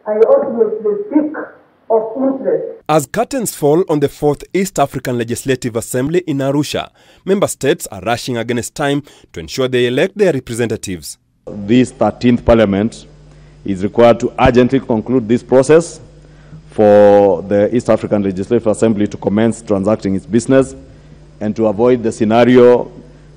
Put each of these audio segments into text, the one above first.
I ultimately speak of interest. As curtains fall on the 4th East African Legislative Assembly in Arusha, member states are rushing against time to ensure they elect their representatives. This 13th Parliament is required to urgently conclude this process for the East African Legislative Assembly to commence transacting its business and to avoid the scenario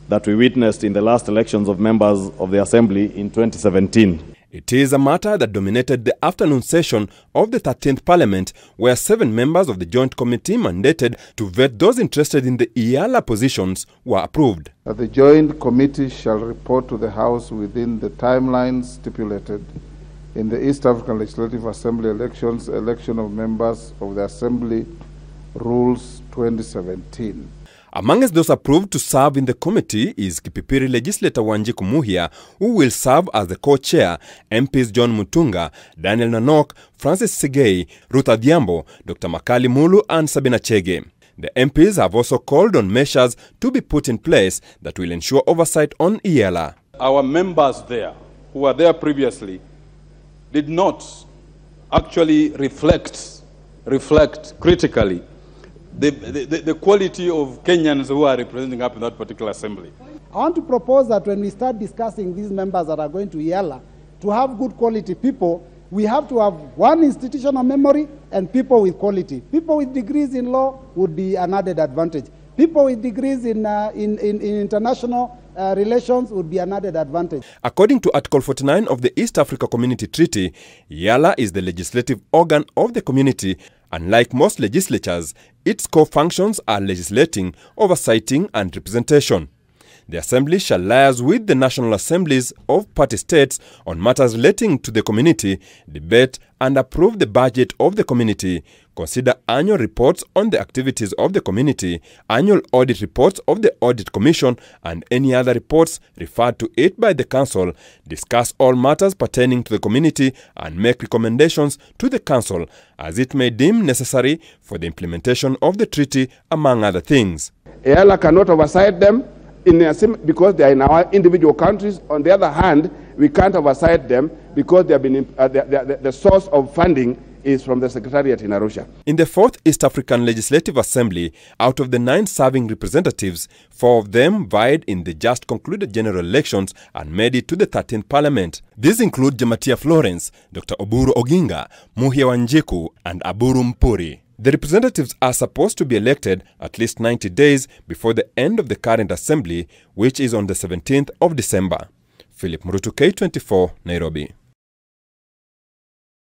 that we witnessed in the last elections of members of the Assembly in 2017. It is a matter that dominated the afternoon session of the 13th Parliament, where 7 members of the Joint Committee mandated to vet those interested in the EALA positions were approved. The Joint Committee shall report to the House within the timelines stipulated in the East African Legislative Assembly elections, election of members of the Assembly Rules 2017. Amongst those approved to serve in the committee is Kipipiri legislator Wanjiku Muhia, who will serve as the co-chair, MPs John Mutunga, Daniel Nanok, Francis Sigei, Ruth Adhiambo, Dr. Makali Mulu and Sabina Chege. The MPs have also called on measures to be put in place that will ensure oversight on EALA. Our members there, who were there previously, did not actually reflect critically the quality of Kenyans who are representing up in that particular assembly. I want to propose that when we start discussing these members that are going to EALA, to have good quality people, we have to have one institutional memory and people with quality. People with degrees in law would be an added advantage. People with degrees in international relations would be an added advantage. According to Article 49 of the East Africa Community Treaty, EALA is the legislative organ of the community. Unlike most legislatures, its core functions are legislating, oversighting, and representation. The Assembly shall liaise with the National Assemblies of party states on matters relating to the community, debate and approve the budget of the community, consider annual reports on the activities of the community, annual audit reports of the Audit Commission, and any other reports referred to it by the Council, discuss all matters pertaining to the community, and make recommendations to the Council as it may deem necessary for the implementation of the treaty, among other things. EALA cannot oversight them because they are in our individual countries. On the other hand, we can't oversight them because they have been the source of funding is from the Secretariat in Arusha. In the 4th East African Legislative Assembly, out of the 9 serving representatives, 4 of them vied in the just concluded general elections and made it to the 13th Parliament. These include Jamatia Florence, Dr. Oburu Oginga, Muhia Wanjiku, and Aburu Mpuri. The representatives are supposed to be elected at least 90 days before the end of the current assembly, which is on the 17th of December. Philip Murutu, K24, Nairobi.